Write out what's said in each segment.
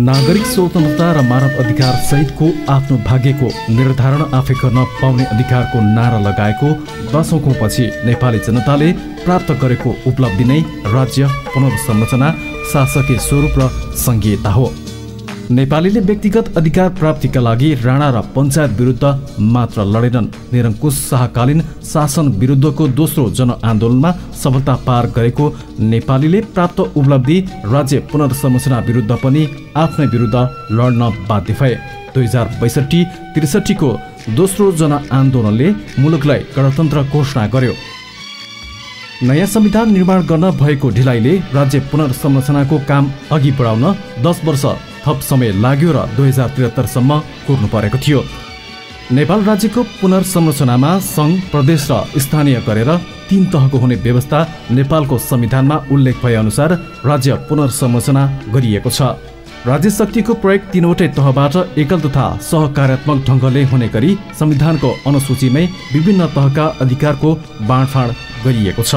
नागरिक स्वतन्त्रता र मानव अधिकार सहितको आफ्नो भाग्यको निर्धारण आफै गर्न पाउने अधिकारको नारा लगाएको दशकौं पछि नेपाली जनताले प्राप्त गरेको उपलब्धि नै राज्य पुनर्संरचना, शासकीय स्वरूप र संघीयता हो। नेपालीले व्यक्तिगत अधिकार प्राप्तिका लागि राणा र पञ्चायत विरुद्ध मात्र लडेनन्। निरङ्कुश शाहकालीन शासन विरुद्धको दोस्रो जनआन्दोलनमा सफलता पार गरेको नेपालीले प्राप्त उपलब्धि राज्य पुनर्संरचना विरुद्ध पनि आफ्नै विरुद्ध लड्न बाध्य भए। 2062-63 को दोस्रो जनआन्दोलनले मुलुकलाई गणतन्त्र घोषणा गर्यो। नयाँ संविधान निर्माण गर्न भएको ढिलाइले राज्य पुनर्संरचनाको काम अघि बढाउन 10 वर्ष थप समय लाग्यो र 2073 सम्म कुर्नु परेको थियो। नेपाल राज्यको पुनर्संरचनामा सङ्घ, प्रदेश र स्थानीय गरेर 3 तहको हुने व्यवस्था नेपालको संविधानमा उल्लेख भए अनुसार राज्य पुनर्संरचना गरिएको छ। राज्य शक्तिको प्रयोग 3वटै तहबाट एकल तथा सहकार्यात्मक ढङ्गले हुने गरी संविधानको अनुसूचीमै विभिन्न तहका अधिकारको बाँडफाँड गरिएको छ।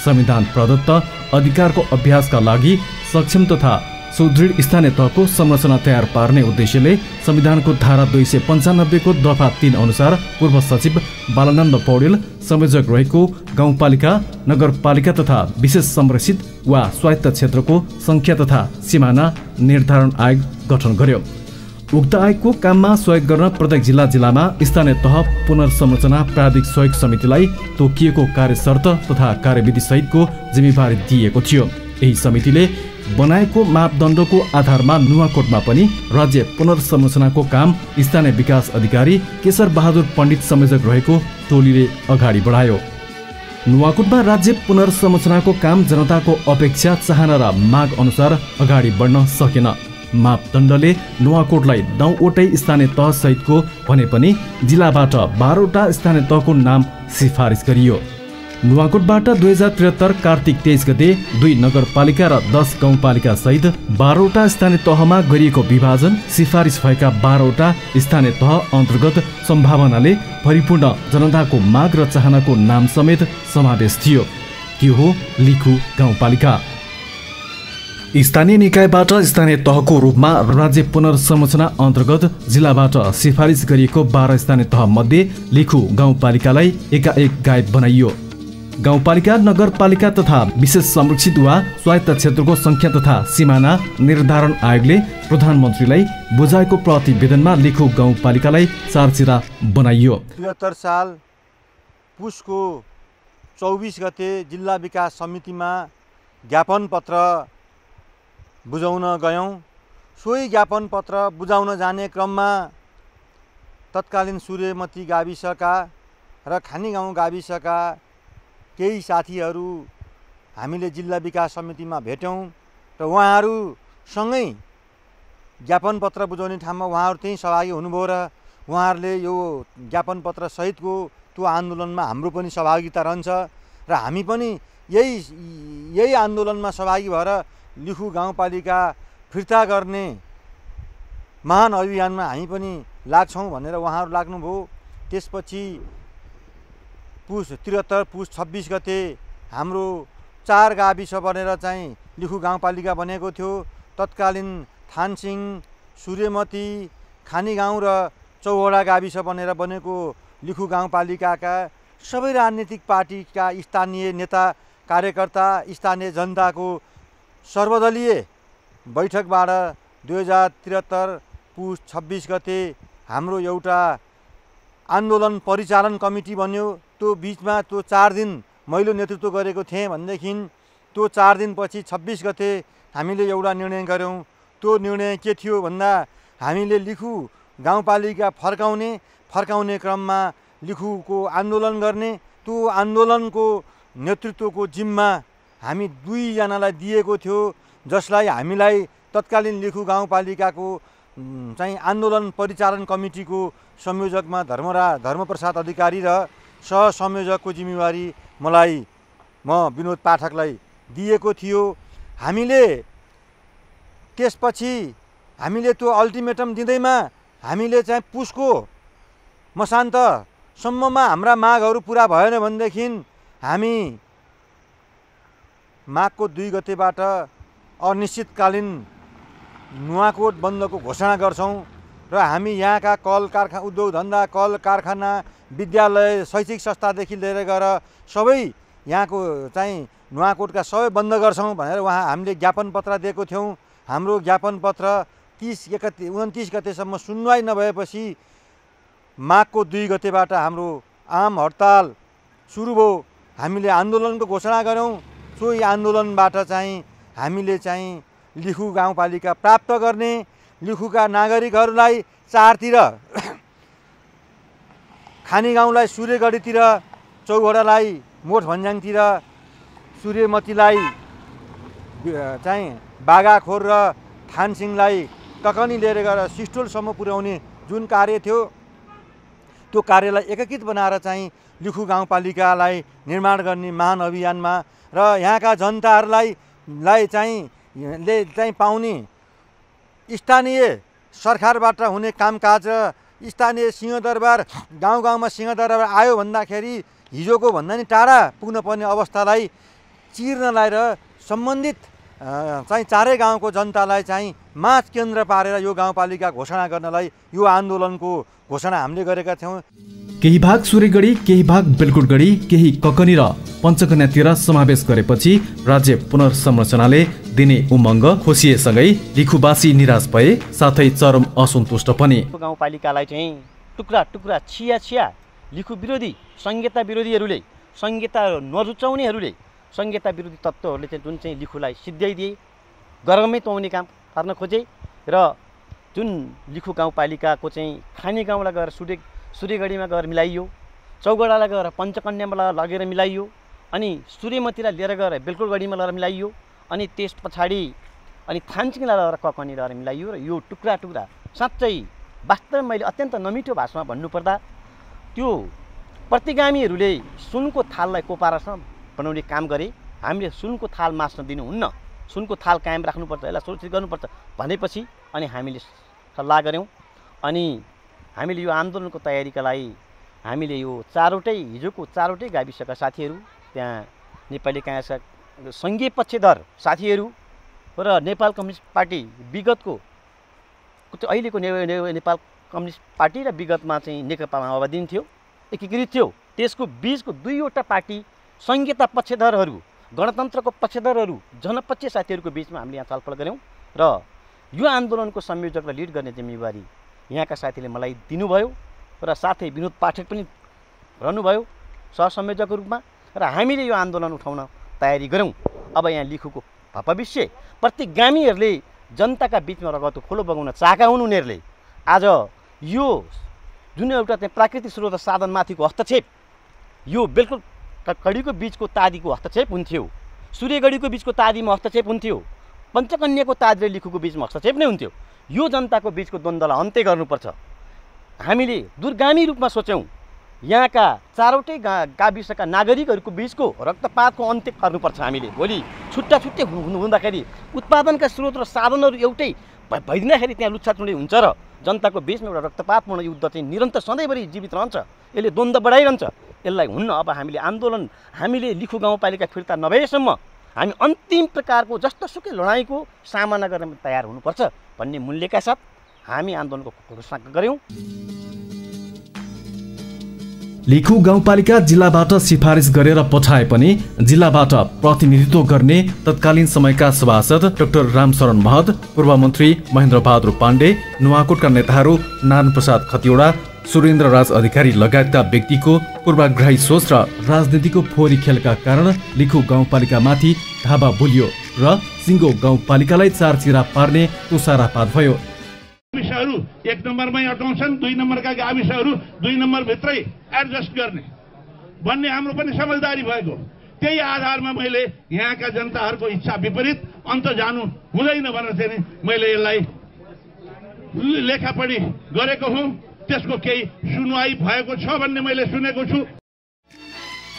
संविधान प्रदत्त अधिकारको अभ्यासका लागि सक्षम तथा सुदृढ स्थानीय तहको संरचना तयार पार्ने उद्देश्यले संविधानको धारा 295 को दफा 3 अनुसार पूर्व सचिव बालानन्द पौडेल संयोजक रहेको गाउँपालिका, नगरपालिका तथा विशेष संरक्षित वा स्वायत्त क्षेत्रको संख्या तथा सिमाना निर्धारण आयोग गठन गर्यो। उक्त आयोगको काममा सहयोग गर्न प्रत्येक जिल्लामा स्थानीय तह पुनर्संरचना प्राविधिक सहयोग समितिलाई तोकिएको कार्यशर्त तथा कार्यविधि सहितको जिम्मेवारी दिएको थियो। यही समितिले बनाएको मापदण्डको आधारमा नुवाकोटमा पनि राज्य पुनर्संरचनाको काम स्थानीय विकास अधिकारी केशर बहादुर पण्डित संयोजक रहेको टोलीले अगाडि बढायो। नुवाकोटमा राज्य पुनर्संरचनाको काम जनताको अपेक्षा, चाहना र माग अनुसार अगाडि बढ्न सकेन। मापदण्डले नुवाकोटलाई 9वटै स्थानीय तह सहितको भने पनि जिल्लाबाट 12वटा स्थानीय तहको नाम सिफारिस गरियो। नुवाकोटबाट 2073 कार्तिक 23 गते 2 नगरपालिका र 10 गाउँपालिका सहित 12वटा स्थानीय तहमा गरिएको विभाजन सिफारिस भएका 12वटा स्थानीय तह अन्तर्गत सम्भावनाले परिपूर्ण जनताको माग र चाहनाको नाम समेत समावेश थियो। त्यो हो लिखु गाउँपालिका। स्थानीय निकायबाट स्थानीय तहको रूपमा राज्य पुनर्संरचना अन्तर्गत जिल्लाबाट सिफारिस गरिएको 12 स्थानीय तह मध्ये लिखु गाउँपालिकालाई एकाएक गायब बनाइयो। गाउँपालिका, नगरपालिका तथा विशेष संरक्षित वा स्वायत्त क्षेत्रको संख्या तथा सिमाना निर्धारण आयोगले प्रधानमन्त्रीलाई बुझाएको प्रतिवेदनमा लिखु गाउँपालिकालाई चारचिरा बनाइयो। 73 साल पुसको 24 गते जिल्ला विकास समितिमा ज्ञापन पत्र बुझाउन गयौँ। सोही ज्ञापन पत्र बुझाउन जाने क्रममा तत्कालीन सूर्यमती गाविसका र खानीगाउँ गाविसका केही साथीहरू हामीले जिल्ला विकास समितिमा भेट्यौँ र उहाँहरूसँगै ज्ञापन पत्र बुझाउने ठाउँमा उहाँहरू त्यहीँ सहभागी हुनुभयो र उहाँहरूले यो ज्ञापन पत्र सहितको त्यो आन्दोलनमा हाम्रो पनि सहभागिता रहन्छ र हामी पनि यही आन्दोलनमा सहभागी भएर लिखु गाउँपालिका फिर्ता गर्ने महान अभियानमा हामी पनि लाग्छौँ भनेर उहाँहरू लाग्नुभयो। त्यसपछि पुस 26 गते हाम्रो 4 गाविस बनेर चाहिँ लिखु गाउँपालिका बनेको थियो। तत्कालीन थानसिंह, सूर्यमती, खानीगाउँ र चौवडा गाविस बनेर बनेको लिखु गाउँपालिकाका सबै राजनीतिक पार्टीका स्थानीय नेता, कार्यकर्ता, स्थानीय जनताको सर्वदलीय बैठकबाट 2073 पुस 26 गते हाम्रो एउटा आन्दोलन परिचालन कमिटी बन्यो। त्यो बिचमा त्यो 4 दिन मैले नेतृत्व गरेको थिएँ भनेदेखि त्यो 4 दिनपछि 26 गते हामीले एउटा निर्णय गऱ्यौँ। त्यो निर्णय के थियो भन्दा हामीले लिखु गाउँपालिका फर्काउने क्रममा लिखुको आन्दोलन गर्ने, त्यो आन्दोलनको नेतृत्वको जिम्मा हामी 2 जनालाई दिएको थियो, जसलाई हामीलाई तत्कालीन लिखु गाउँपालिकाको चाहिँ आन्दोलन परिचालन कमिटीको संयोजकमा धर्मप्रसाद अधिकारी र सहसंयोजकको जिम्मेवारी म विनोद पाठकलाई दिएको थियो। त्यसपछि हामीले त्यो अल्टिमेटम दिँदैमा हामीले चाहिँ पुसको मसान्तसम्ममा हाम्रा मागहरू पुरा भएन भनेदेखि हामी माघको 2 गतेबाट अनिश्चितकालीन नुवाकोट बन्दको घोषणा गर्छौँ र हामी यहाँका कल कारखाना, उद्योग धन्दा, कल कारखाना, विद्यालय, शैक्षिक संस्थादेखि लिएर गएर सबै यहाँको चाहिँ नुवाकोटका सबै बन्द गर्छौँ भनेर हामीले ज्ञापन पत्र दिएको थियौँ। हाम्रो ज्ञापन पत्र 29 गतेसम्म सुनवाई नभएपछि माघको 2 गतेबाट हाम्रो आम हडताल सुरु भयो। हामीले आन्दोलनको घोषणा गऱ्यौँ। सोही आन्दोलनबाट चाहिँ हामीले चाहिँ लिखु गाउँपालिका प्राप्त गर्ने, लिखुका नागरिकहरूलाई चारतिर खानी गाउँलाई सूर्यगढीतिर, चौघडालाई मोठ भन्ज्याङतिर, सूर्यमतीलाई चाहिँ बागाखोर र थानसिंहलाई टकनी लिएर गएर सिस्टोलसम्म पुर्याउने जुन कार्य थियो त्यो कार्यलाई एकीकृत बनाएर चाहिँ लिखु गाउँपालिकालाई निर्माण गर्ने महान अभियानमा र यहाँका जनताहरूलाई चाहिँ पाउने स्थानीय सरकारबाट हुने कामकाज र स्थानीय सिंहदरबार, गाउँ गाउँमा सिंहदरबार आयो भन्दाखेरि हिजोको भन्दा नि टाढा पुग्नुपर्ने अवस्थालाई चिर्नलाई र सम्बन्धित चाहिँ चारै गाउँको जनतालाई चाहिँ माझ केन्द्र पारेर यो गाउँपालिका घोषणा गर्नलाई यो आन्दोलनको घोषणा हामीले गरेका थियौँ। केही भाग सूर्यगढी, केही भाग बेलकुटगढी, केही ककनी र पञ्चकन्यातिर समावेश गरेपछि राज्य पुनर्संरचनाले दिने उमङ्ग खोसिएसँगै लिखुवासी निराश भए, साथै चरम असन्तुष्ट पनि। गाउँपालिकालाई चाहिँ टुक्रा टुक्रा, छिया छिया लिखु विरोधी, संहिता विरोधीहरूले, संहिता नरुचाउनेहरूले, संहिता विरोधी तत्त्वहरूले चाहिँ जुन चाहिँ लिखुलाई सिद्ध्याइदिए, गरममै तोड्ने काम गर्न खोजे र जुन लिखु गाउँपालिकाको चाहिँ खानी गाउँलाई गएर सूर्यगढीमा गएर मिलाइयो, चौगडालाई गएर पञ्चकन्यामा लगेर मिलाइयो, अनि सूर्यमतीलाई लिएर गएर बेलकुटगढीमा लगेर मिलाइयो, अनि त्यस पछाडि अनि थानसिंहलाई लगेर ककनी लगेर मिलाइयो। र यो टुक्रा टुक्रा साँच्चै वास्तवमा मैले अत्यन्त नमिठो भाषामा भन्नुपर्दा त्यो प्रतिगामीहरूले सुनको थाललाई कोपारासँग बनाउने काम गरे। हामीले सुनको थाल मास्न दिनुहुन्न, सुनको थाल कायम राख्नुपर्छ, यसलाई सुरक्षित गर्नुपर्छ भनेपछि अनि हामीले सल्लाह गऱ्यौँ। अनि हामीले यो आन्दोलनको तयारीका लागि हामीले यो हिजोको चारवटै गाविसका साथीहरू, त्यहाँ नेपाली काङ्ग्रेसका सङ्घीय पक्षधर साथीहरू र नेपाल कम्युनिस्ट पार्टी विगतको अहिलेको नेपाल कम्युनिस्ट पार्टी र विगतमा चाहिँ नेकपा माओवादी थियो, एकीकृत थियो। त्यसको बीचको दुईवटा पार्टी संहिता पक्षधरहरू, गणतन्त्रको पक्षधरहरू, जनपक्षीय साथीहरूको बिचमा हामीले यहाँ छलफल गऱ्यौँ र यो आन्दोलनको संयोजक र लिड गर्ने जिम्मेवारी यहाँका साथीले मलाई दिनुभयो र साथै विनोद पाठक पनि रहनुभयो सहसंयोजकको रूपमा। र हामीले यो आन्दोलन उठाउन तयारी गऱ्यौँ। अब यहाँ लिखुको भविष्य प्रतिगामीहरूले जनताका बिचमा रगतको खोलो बगाउन चाहेका हुन्। उनीहरूले आज यो जुन एउटा चाहिँ प्राकृतिक स्रोत साधनमाथिको हस्तक्षेप, यो बेलकुटगढीको बिचको तादीको हस्तक्षेप हुन्थ्यो, सूर्यगढीको बिचको तादीमा हस्तक्षेप हुन्थ्यो, पञ्चकन्याको तादी र लिखुको बिचमा हस्तक्षेप नै हुन्थ्यो। यो जनताको बिचको द्वन्द्वलाई अन्त्य गर्नुपर्छ। हामीले दूरगामी रूपमा सोच्यौँ। यहाँका चारवटै गाविसका नागरिकहरूको बिचको रक्तपातको अन्त्य गर्नुपर्छ। हामीले भोलि छुट्टा छुट्टै हुँदाखेरि उत्पादनका स्रोत र साधनहरू एउटै भइदिँदाखेरि त्यहाँ लुच्छाचुँडी हुन्छ र जनताको बिचमा एउटा रक्तपातपूर्ण युद्ध चाहिँ निरन्तर सधैँभरि जीवित रहन्छ। यसले द्वन्द्व बढाइरहन्छ। यसलाई हुन्न। अब हामीले लिखु गाउँपालिका फिर्ता नभएसम्म हामी अन्तिम प्रकारको जस्तोसुकै लडाइँको सामना गर्न तयार हुनुपर्छ भन्ने मूल्यका साथ हामी आन्दोलनको घोषणा गऱ्यौँ। लिखु गाउँपालिका जिल्लाबाट सिफारिस गरेर पठाए पनि जिल्लाबाट प्रतिनिधित्व गर्ने तत्कालीन समयका सभासद डाक्टर रामशरण महत, पूर्व मन्त्री महेन्द्र बहादुर पाण्डे, नुवाकोटका नेताहरू नारायण प्रसाद खतिवडा, सुरेन्द्र राज अधिकारी लगायतका व्यक्तिको पूर्वाग्रही सोच र राजनीतिको फोहोरी खेलका कारण लिखु गाउँपालिकामाथि धावा बोलियो र सिङ्गो गाउँपालिकालाई चारचिरा पार्ने तुषारापात भयो। गाविसहरू 1 नम्बरमै अटाउँछन्, 2 नम्बरका गाविसहरू 2 नम्बरभित्रै एडजस्ट गर्ने भन्ने हाम्रो पनि समझदारी भएको। त्यही आधारमा मैले यहाँका जनताहरूको इच्छा विपरीत अन्त जानु हुँदैन भनेर चाहिँ मैले यसलाई लेखापढी गरेको हुँ। त्यसको केही सुनवाई भएको छ भन्ने मैले सुनेको छु।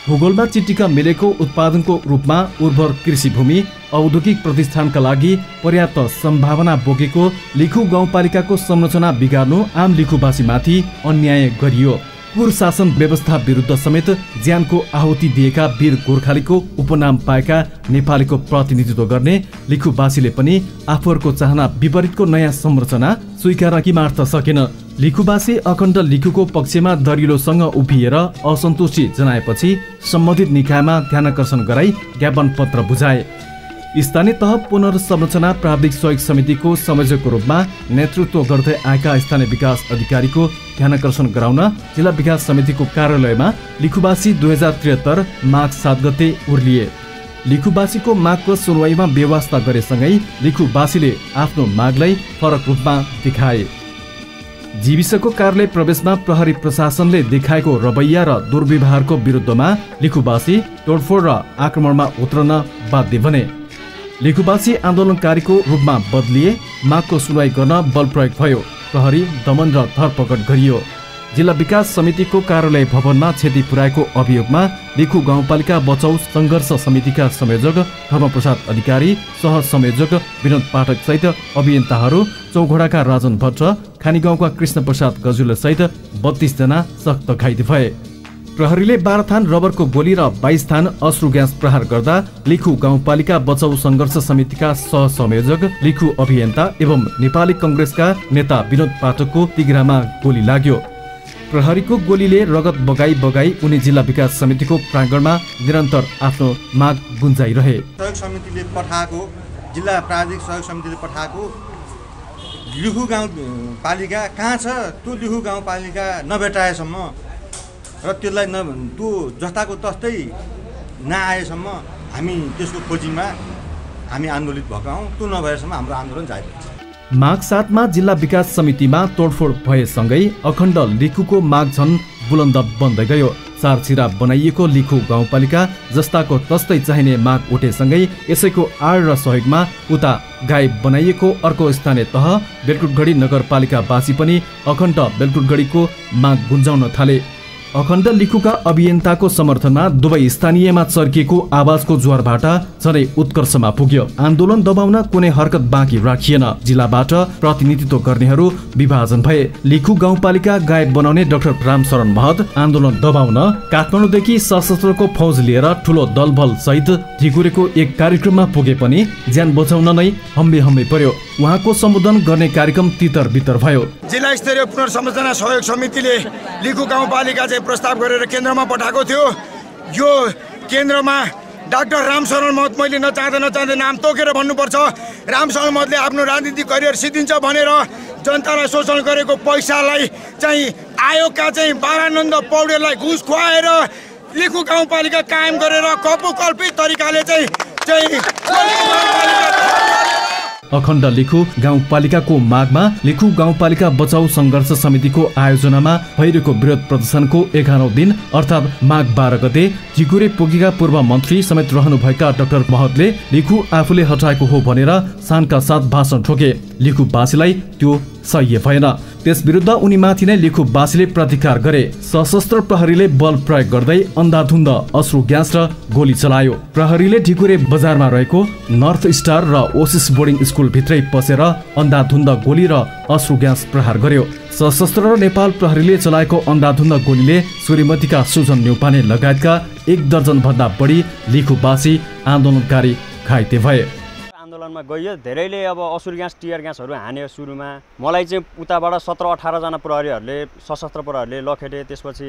भूगोलमा चिटिका मिलेको उत्पादनको रूपमा उर्वर कृषि भूमि, औद्योगिक प्रतिष्ठानका लागि पर्याप्त सम्भावना बोकेको लिखु गाउँपालिकाको संरचना बिगार्नु आम लिखुवासीमाथि अन्याय गरियो। पुर शासन व्यवस्था विरुद्ध समेत ज्यानको आहुति दिएका वीर गोर्खालीको उपनाम पाएका नेपालीको प्रतिनिधित्व गर्ने लिखुबासीले पनि आफूहरूको चाहना विपरीतको नयाँ संरचना स्वीकार कि मार्न सकेन। लिखुबासी अखण्ड लिखुको पक्षमा दरिलोसँग उभिएर असन्तुष्टि जनाएपछि सम्बन्धित निकायमा ध्यानाकर्षण गराई ज्ञापन पत्र बुझाए। स्थानीय तह पुनर्संरचना प्राविधिक सहयोग समितिको संयोजकको रूपमा नेतृत्व गर्दै आएका स्थानीय विकास अधिकारीको ध्यानाकर्षण गराउन जिल्ला विकास समितिको कार्यालयमा लिखुबासी 2073 माघ 7 गते उर्लिए। लिखुबासीको मागको सुनवाईमा व्यवस्था गरेसँगै लिखुबासीले आफ्नो मागलाई फरक रूपमा देखाए। जीविसको कार्यालय प्रवेशमा प्रहरी प्रशासनले देखाएको रवैया र दुर्व्यवहारको विरुद्धमा लिखुबासी तोडफोड र आक्रमणमा उत्रन बाध्य बने। लिखुबासी आन्दोलनकारीको रूपमा बदलिए। मागको सुनवाई गर्न बल प्रयोग भयो। प्रहरी दमन र धरपकड गरियो। जिल्ला विकास समितिको कार्यालय भवनमा क्षति पुर्याएको अभियोगमा लिखु गाउँपालिका बचाउ सङ्घर्ष समितिका संयोजक धर्मप्रसाद अधिकारी, सह संयोजक विनोद पाठक सहित अभियन्ताहरू, चौघोडाका राजन भट्ट, खानीगाउँका कृष्ण प्रसाद गजुल सहित 32 जना सख्त घाइते भए। प्रहरीले 12 थान रबरको गोली र 22 थान अश्रु ग्यास प्रहार गर्दा लिखु गाउँपालिका बचाउ सङ्घर्ष समितिका सह संयोजक, लिखु अभियन्ता एवं नेपाली कङ्ग्रेसका नेता विनोद पाठकको तिघ्रामा गोली लाग्यो। प्रहरीको गोलीले रगत बगाई बगाई उनी जिल्ला विकास समितिको प्राङ्गणमा निरन्तर आफ्नो माग गुन्जाइरहे। सहयोग समितिले पठाएको, जिल्ला प्राविधिक सहयोग समितिले पठाएको लिखु गाउँपालिका कहाँ छ त्यो लिखु गाउँपालिका नभेटाएसम्म र त्यसलाई त्यो जस्ताको तस्तै नआएसम्म हामी त्यसको खोजीमा हामी आन्दोलित भएका हौँ। त्यो नभएसम्म हाम्रो आन्दोलन जारी रहन्छ। माघ 7 मा जिल्ला विकास समितिमा तोडफोड भएसँगै अखण्ड लिखुको माग झन बुलन्द बन्दै गयो। चारचिरा बनाइएको लिखु गाउँपालिका जस्ताको तस्तै चाहिने माग उठेसँगै यसैको आड र सहयोगमा उता गाई बनाइएको अर्को स्थानीय तह बेलकुटगढी नगरपालिकावासी पनि अखण्ड बेलकुटगढीको माग गुन्जाउन थाले। अखण्ड लिखुका अभियन्ताको समर्थनमा दुवै स्थानीयमा चर्किएको आवाजको ज्वारबाट झनै उत्कर्षमा पुग्यो। आन्दोलन दबाउन कुनै हरकत बाँकी राखिएन। जिल्लाबाट प्रतिनिधित्व गर्नेहरू विभाजन भए। लिखु गाउँपालिका गायब बनाउने डाक्टर रामशरण महत आन्दोलन दबाउन काठमाडौँदेखि सशस्त्रको फौज लिएर ठुलो दलबल सहित ढिकुरेको एक कार्यक्रममा पुगे पनि ज्यान बचाउन नै हम्बे हम्बे पर्यो। उहाँको सम्बोधन गर्ने कार्यक्रम तितर बितर भयो। जिल्ला स्तरीय पुनर्संरचना सहयोग समितिले लिखु गाउँपालिका चाहिँ प्रस्ताव गरेर केन्द्रमा पठाएको थियो। यो केन्द्रमा डाक्टर रामशरण महत, मैले नचाहँदै नाम तोकेर भन्नुपर्छ, रामशरण महतले आफ्नो राजनीतिक करियर सिद्धिन्छ भनेर जनतालाई शोषण गरेको पैसालाई चाहिँ आयोगका चाहिँ बालानन्द पौडेललाई घुस खुवाएर लिखु गाउँपालिका कायम गरेर कपोकल्पित तरिकाले चाहिँ अखण्ड लिखु गाउँपालिकाको मागमा लिखु गाउँपालिका बचाउ सङ्घर्ष समितिको आयोजनामा भइरहेको विरोध प्रदर्शनको 11औं दिन अर्थात् माघ 12 गते ढिकुरे पुगेका पूर्व मन्त्री समेत रहनुभएका डाक्टर महतले लिखु आफूले हटाएको हो भनेर शानका साथ भाषण ठोके। लिखुवासीलाई त्यो सह्य भएन। त्यस विरुद्ध उनीमाथि नै लिखुवासीले प्रतिकार गरे। सशस्त्र प्रहरीले बल प्रयोग गर्दै अन्धाधुन्द अश्रु ग्यास र गोली चलायो। प्रहरीले ढिकुरे बजारमा रहेको नर्थ स्टार र ओसिस बोर्डिङ स्कुल भित्रै पसेर अन्धाधुन्द गोली र अश्रु ग्यास प्रहार गर्यो। सशस्त्र र नेपाल प्रहरीले चलाएको अन्धाधुन्द गोलीले सूर्यमतीका सुजन न्यौपाने लगायतका 1 दर्जन भन्दा बढी लिखुवासी आन्दोलनकारी घाइते भए। आन्दोलनमा गइयो। धेरैले अब असुर ग्यास टियर ग्यासहरू हान्यो। सुरुमा मलाई चाहिँ उताबाट 17-18 जना प्रहरीहरूले सशस्त्र प्रहरीले लखेटे। त्यसपछि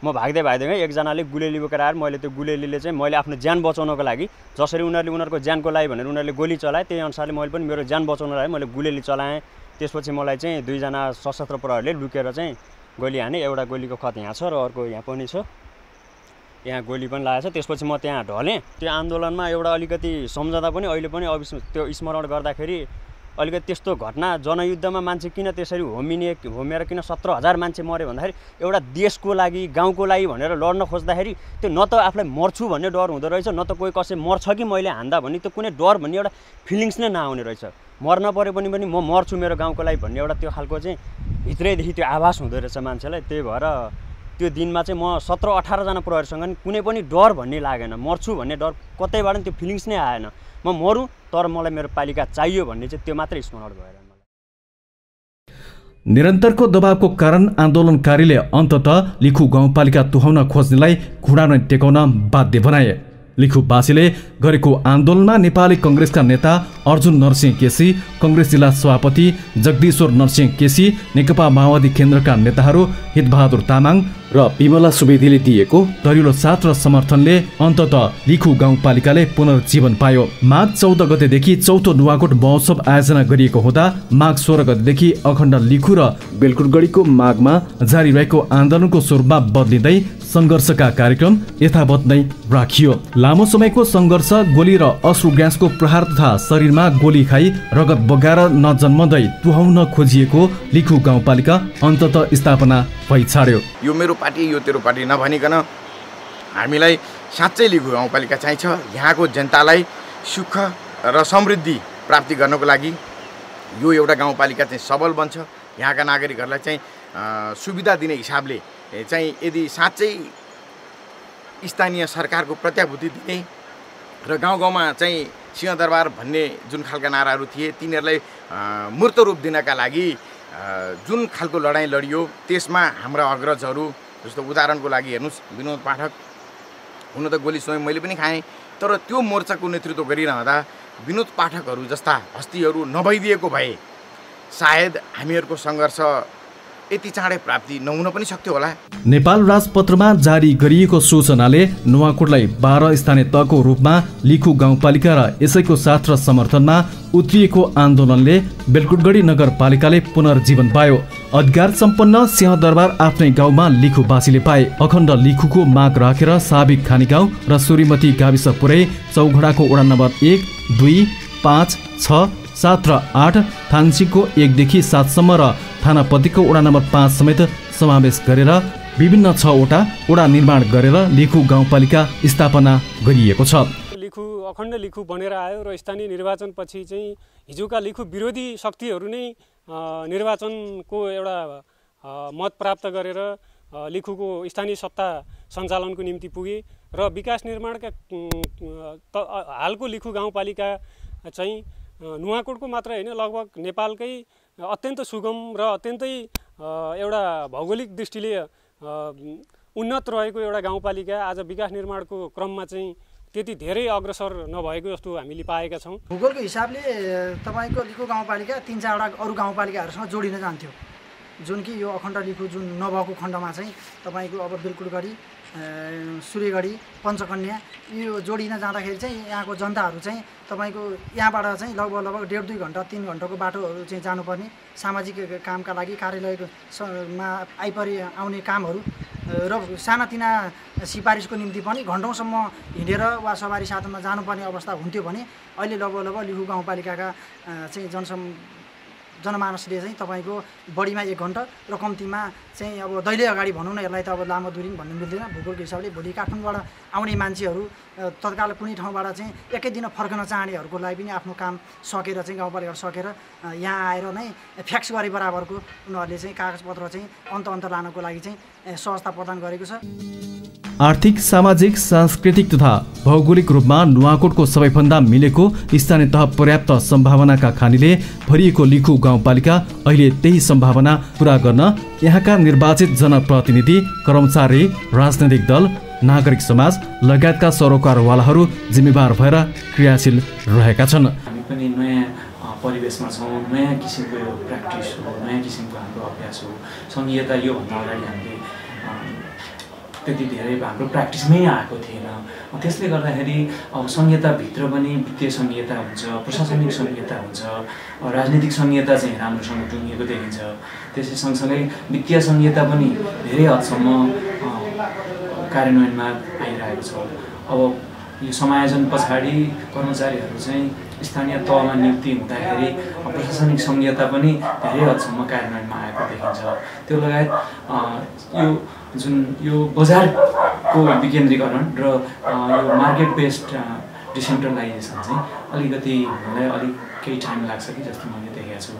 म भाग्दै एकजनाले गुलेली बोकेर आएर मैले त्यो गुलेलीले चाहिँ मैले आफ्नो ज्यान बचाउनको लागि जसरी उनीहरूले उनीहरूको ज्यानको लागि भनेर उनीहरूले गोली चलाए त्यही अनुसारले मैले पनि मेरो ज्यान बचाउनको लागि मैले गुलेली चलाएँ। त्यसपछि मलाई चाहिँ 2 जना सशस्त्र प्रहरीले लुकेर चाहिँ गोली हाने। एउटा गोलीको खत यहाँ छ र अर्को यहाँ पनि छ, यहाँ गोली पनि लागेको छ। त्यसपछि म त्यहाँ ढलेँ। त्यो आन्दोलनमा एउटा अलिकति सम्झँदा पनि अहिले पनि त्यो स्मरण गर्दाखेरि अलिकति त्यस्तो घटना जनयुद्धमा मान्छे किन त्यसरी होमेर किन 17,000 मान्छे मऱ्यो भन्दाखेरि एउटा देशको लागि गाउँको लागि भनेर लड्न खोज्दाखेरि त्यो न त आफूलाई मर्छु भन्ने डर हुँदो रहेछ, न त कोही कसै मर्छ कि मैले हान्दा भन्ने त्यो कुनै डर भन्ने एउटा फिलिङ्स नै नआउने रहेछ। मर्न पऱ्यो पनि म मर्छु मेरो गाउँको लागि भन्ने एउटा त्यो खालको चाहिँ भित्रैदेखि त्यो आभास हुँदो रहेछ मान्छेलाई। त्यही भएर त्यो दिनमा चाहिँ म 17-18 जना प्रहरीसँग कुनै पनि डर भन्ने लागेन। मर्छु भन्ने डर कतैबाट त्यो फिलिङ्स नै आएन। म मरौँ तर मलाई मेरो पालिका चाहियो भन्ने चाहिँ त्यो मात्रै स्मरण भएर। निरन्तरको दबावको कारण आन्दोलनकारीले अन्ततः लिखु गाउँपालिका तुहाउन खोज्नेलाई घुँडा नै टेकाउन बाध्य बनाए। लिखुवासीले गरेको आन्दोलनमा नेपाली कङ्ग्रेसका नेता अर्जुन नरसिंह केसी, कङ्ग्रेस जिल्ला सभापति जगदीश्वर नरसिंह केसी, नेकपा माओवादी केन्द्रका नेताहरू हितबहादुर तामाङ र विमला सुवेदीले दिएको दरिलो साथ र समर्थनले अन्ततः लिखु गाउँपालिकाले पुनर्जीवन पायो। माघ 14 गतेदेखि चौथो नुवाकोट महोत्सव आयोजना गरिएको हुँदा माघ 16 गतेदेखि अखण्ड लिखु र बेलकुटगढीको माघमा जारी रहेको आन्दोलनको स्वरूपमा बदलिँदै सङ्घर्षका कार्यक्रम यथावत नै राखियो। लामो समयको सङ्घर्ष, गोली र अश्रु ग्यासको प्रहार तथा शरीरमा गोली खाई रगत बगाएर नजन्मदै तुहाउन खोजिएको लिखु गाउँपालिका अन्ततः स्थापना भइछाड्यो। यो मेरो पार्टी, यो तेरो पार्टी नभनिकन हामीलाई साँच्चै लिखु गाउँपालिका चाहिन्छ। यहाँको जनतालाई सुख र समृद्धि प्राप्ति गर्नको लागि यो एउटा गाउँपालिका चाहिँ सबल बन्छ। यहाँका नागरिकहरूलाई चाहिँ सुविधा दिने हिसाबले चाहिँ यदि साँच्चै स्थानीय सरकारको प्रत्याभूति दिने र गाउँ गाउँमा चाहिँ सिंहदरबार भन्ने जुन खालका नाराहरू थिए तिनीहरूलाई मूर्त रूप दिनका लागि जुन खालको लडाइँ लडियो त्यसमा हाम्रा अग्रजहरू, जस्तो उदाहरणको लागि हेर्नुहोस् विनोद पाठक, हुन त गोली स्वयं मैले पनि खाएँ, तर त्यो मोर्चाको नेतृत्व गरिरहँदा विनोद पाठकहरू जस्ता हस्तीहरू नभइदिएको भए सायद हामीहरूको सङ्घर्ष यति चाँडै प्राप्ति नहुन पनि सक्थ्यो होला। नेपाल राजपत्रमा जारी गरिएको सूचनाले नुवाकोटलाई 12 स्थानीय तहको रूपमा लिखु गाउँपालिका र यसैको साथ र समर्थनमा उत्रिएको आन्दोलनले बेलकुटगढी नगरपालिकाले पुनर्जीवन पायो। अधिकार सम्पन्न सिंहदरबार आफ्नै गाउँमा लिखुवासीले पाए। अखण्ड लिखुको माग राखेर साबिक खानी गाउँ र सूर्यमती गाविस पुरै चौघडाको वडा नम्बर 1, 2, 5, 6, 7 र 8, थानसिङको 1 देखि 7 सम्म र थानापतिको वडा नम्बर 5 समेत समावेश गरेर विभिन्न 6 वटा वडा निर्माण गरेर लिखु गाउँपालिका स्थापना गरिएको छ। लिखु अखण्ड लिखु बनेर आयो र स्थानीय निर्वाचनपछि चाहिँ हिजोका लिखु विरोधी शक्तिहरू नै निर्वाचनको एउटा मत प्राप्त गरेर लिखुको स्थानीय सत्ता सञ्चालनको निम्ति पुगे र विकास निर्माणका हालको लिखु गाउँपालिका चाहिँ नुवाकोटको मात्र होइन लगभग नेपालकै अत्यन्त सुगम र अत्यन्तै एउटा भौगोलिक दृष्टिले उन्नत रहेको एउटा गाउँपालिका आज विकास निर्माणको क्रममा चाहिँ त्यति धेरै अग्रसर नभएको जस्तो हामीले पाएका छौँ। भूगोलको हिसाबले तपाईँको लिखु गाउँपालिका 3-4वटा अरू गाउँपालिकाहरूसँग जोडिन जान्थ्यो, जुन कि यो अखण्ड लिखु जुन नभएको खण्डमा चाहिँ तपाईँको अब बेलकुटगढी, सूर्यगढी, पञ्चकन्या यो जोडिन जाँदाखेरि चाहिँ यहाँको जनताहरू चाहिँ तपाईँको यहाँबाट चाहिँ लगभग 1.5-2 घन्टा 3 घन्टाको बाटोहरू चाहिँ जानुपर्ने, सामाजिक कामका लागि कार्यालयमा आउने कामहरू र सानातिना सिफारिसको निम्ति पनि घन्टौँसम्म हिँडेर वा सवारी साधनमा जानुपर्ने अवस्था हुन्थ्यो भने अहिले लगभग लिखु गाउँपालिकाका चाहिँ जनमानसले चाहिँ तपाईँको बढीमा 1 घन्टा र कम्तीमा चाहिँ अब दैले अगाडि भनौँ न, यसलाई त अब लामो दुरी भन्नु मिल्दैन। भूगोलको हिसाबले भोलि काठमाडौँबाट आउने मान्छेहरू तत्काल कुनै ठाउँबाट चाहिँ एकै दिन फर्कन चाहनेहरूको लागि पनि आफ्नो काम सकेर चाहिँ गाउँपालिका सकेर यहाँ आएर नै फ्याक्स गरे बराबरको उनीहरूले चाहिँ कागजपत्र चाहिँ अन्त लानको लागि चाहिँ सहजता प्रदान गरेको छ। आर्थिक, सामाजिक, सांस्कृतिक तथा भौगोलिक रूपमा नुवाकोटको सबैभन्दा मिलेको स्थानीय तह पर्याप्त सम्भावनाका खानीले भरिएको लिखु गाउँपालिका अहिले त्यही सम्भावना पूरा गर्न यहाँका निर्वाचित जनप्रतिनिधि, कर्मचारी, राजनैतिक दल, नागरिक समाज लगायतका सरोकारवालाहरू जिम्मेवार भएर क्रियाशील रहेका छन्। हामी पनि नयाँ परिवेशमा छौँ, नयाँ किसिमको यो प्र्याक्टिस हो, नयाँ किसिमको हाम्रो अभ्यास हो। सङ्घीयता योभन्दा अगाडि हामीले त्यति धेरै हाम्रो प्र्याक्टिसमै आएको थिएन। त्यसले गर्दाखेरि अब संहिताभित्र पनि वित्तीय संहिता हुन्छ, प्रशासनिक संहिता हुन्छ, राजनीतिक संहिता चाहिँ राम्रोसँग टुङ्गिएको देखिन्छ। त्यसै सँगसँगै वित्तीय संहिता पनि धेरै हदसम्म कार्यान्वयनमा आइरहेको छ। अब यो समायोजन पछाडि कर्मचारीहरू चाहिँ स्थानीय तहमा नियुक्ति हुँदाखेरि प्रशासनिक संहिता पनि धेरै हदसम्म कार्यान्वयनमा आएको देखिन्छ। त्यो लगायत यो बजारको विकेन्द्रीकरण र यो मार्केट बेस्ड डिसेन्ट्रलाइजेसन चाहिँ अलिकति हुनलाई अलिक केही टाइम लाग्छ कि जस्तो मैले देखेको छु।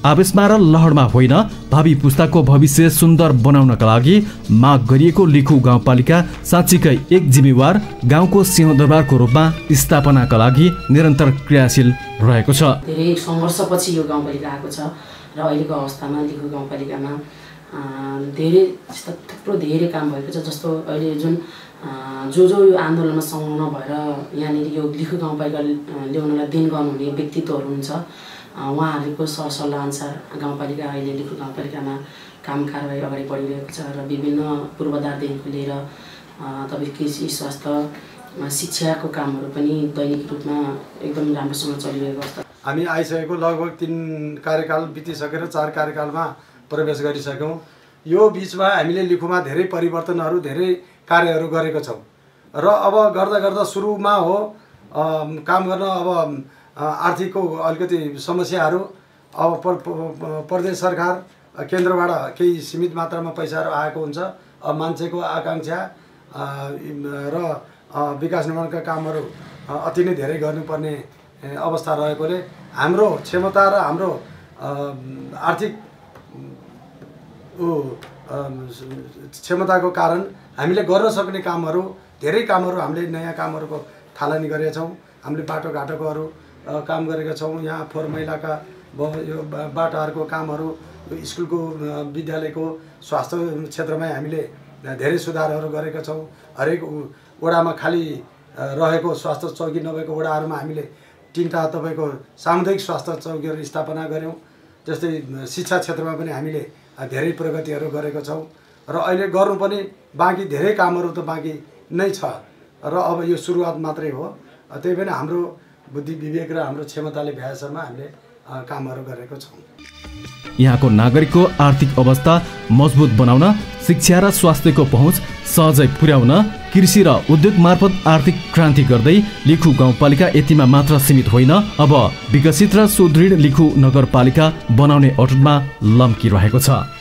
आवेशमा र लहरमा होइन, भावी पुस्ताको भविष्य सुन्दर बनाउनका लागि माग गरिएको लिखु गाउँपालिका साँच्चीकै एक जिम्मेवार गाउँको सिंहदरबारको रूपमा स्थापनाका लागि निरन्तर क्रियाशील रहेको छ। धेरै सङ्घर्षपछि यो गाउँपालिका आएको छ र अहिलेको अवस्थामा लिखु गाउँपालिकामा थुप्रो धेरै काम भएको छ। जस्तो अहिले जुन जो यो आन्दोलनमा संलग्न भएर यहाँनिर यो लिखु गाउँपालिका ल्याउनलाई देन गर्नुहुने व्यक्तित्वहरू हुन्छ, उहाँहरूको सरसल्लाह अनुसार गाउँपालिका अहिले लिखु गाउँपालिकामा काम कारबाही अगाडि बढिरहेको छ र विभिन्न पूर्वाधारदेखिको लिएर तपाईँ कृषि, स्वास्थ्य, शिक्षाको कामहरू पनि दैनिक रूपमा एकदम राम्रोसँग चलिरहेको अवस्था। हामी आइसकेको लगभग 3 कार्यकाल बितिसकेर 4 कार्यकालमा प्रवेश गरिसक्यौँ। यो बिचमा हामीले लिखुमा धेरै परिवर्तनहरू, धेरै कार्यहरू गरेको छौँ र अब गर्दा गर्दा सुरुमा हो काम गर्न अब आर्थिकको अलिकति समस्याहरू, अब प्रदेश सरकार केन्द्रबाट केही सीमित मात्रामा पैसाहरू आएको हुन्छ। अब मान्छेको आकाङ्क्षा र विकास निर्माणका कामहरू अति नै धेरै गर्नुपर्ने अवस्था रहेकोले हाम्रो क्षमता र हाम्रो आर्थिक क्षमताको कारण हामीले गर्न सक्ने कामहरू, धेरै कामहरू हामीले नयाँ कामहरूको थालनी गरेका छौँ। हामीले बाटोघाटोकोहरू काम गरेका छौँ। यहाँ फोहोर मैलाका यो बाटाहरूको कामहरू, स्कुलको विद्यालयको स्वास्थ्य क्षेत्रमा हामीले धेरै सुधारहरू गरेका छौँ। हरेक वडामा खाली रहेको स्वास्थ्य चौकी नभएको वडाहरूमा हामीले 3टा तपाईँको सामुदायिक स्वास्थ्य चौकीहरू स्थापना गऱ्यौँ। जस्तै शिक्षा क्षेत्रमा पनि हामीले धेरै प्रगतिहरू गरेका छौँ र अहिले गर्नु पनि बाँकी धेरै कामहरू त बाँकी नै छ र अब यो सुरुवात मात्रै हो। त्यही पनि हाम्रो बुद्धि विवेक र हाम्रो क्षमताले भ्याएसम्म हामीले कामहरू गरेको छौँ। यहाँको नागरिकको आर्थिक अवस्था मजबुत बनाउन, शिक्षा र स्वास्थ्यको पहुँच सहजै पुर्याउन कृषि र उद्योग मार्फत आर्थिक क्रान्ति गर्दै लिखु गाउँपालिका यतिमा मात्र सीमित होइन, अब विकसित र सुदृढ लिखु नगरपालिका बनाउने अटुटमा लम्किरहेको छ।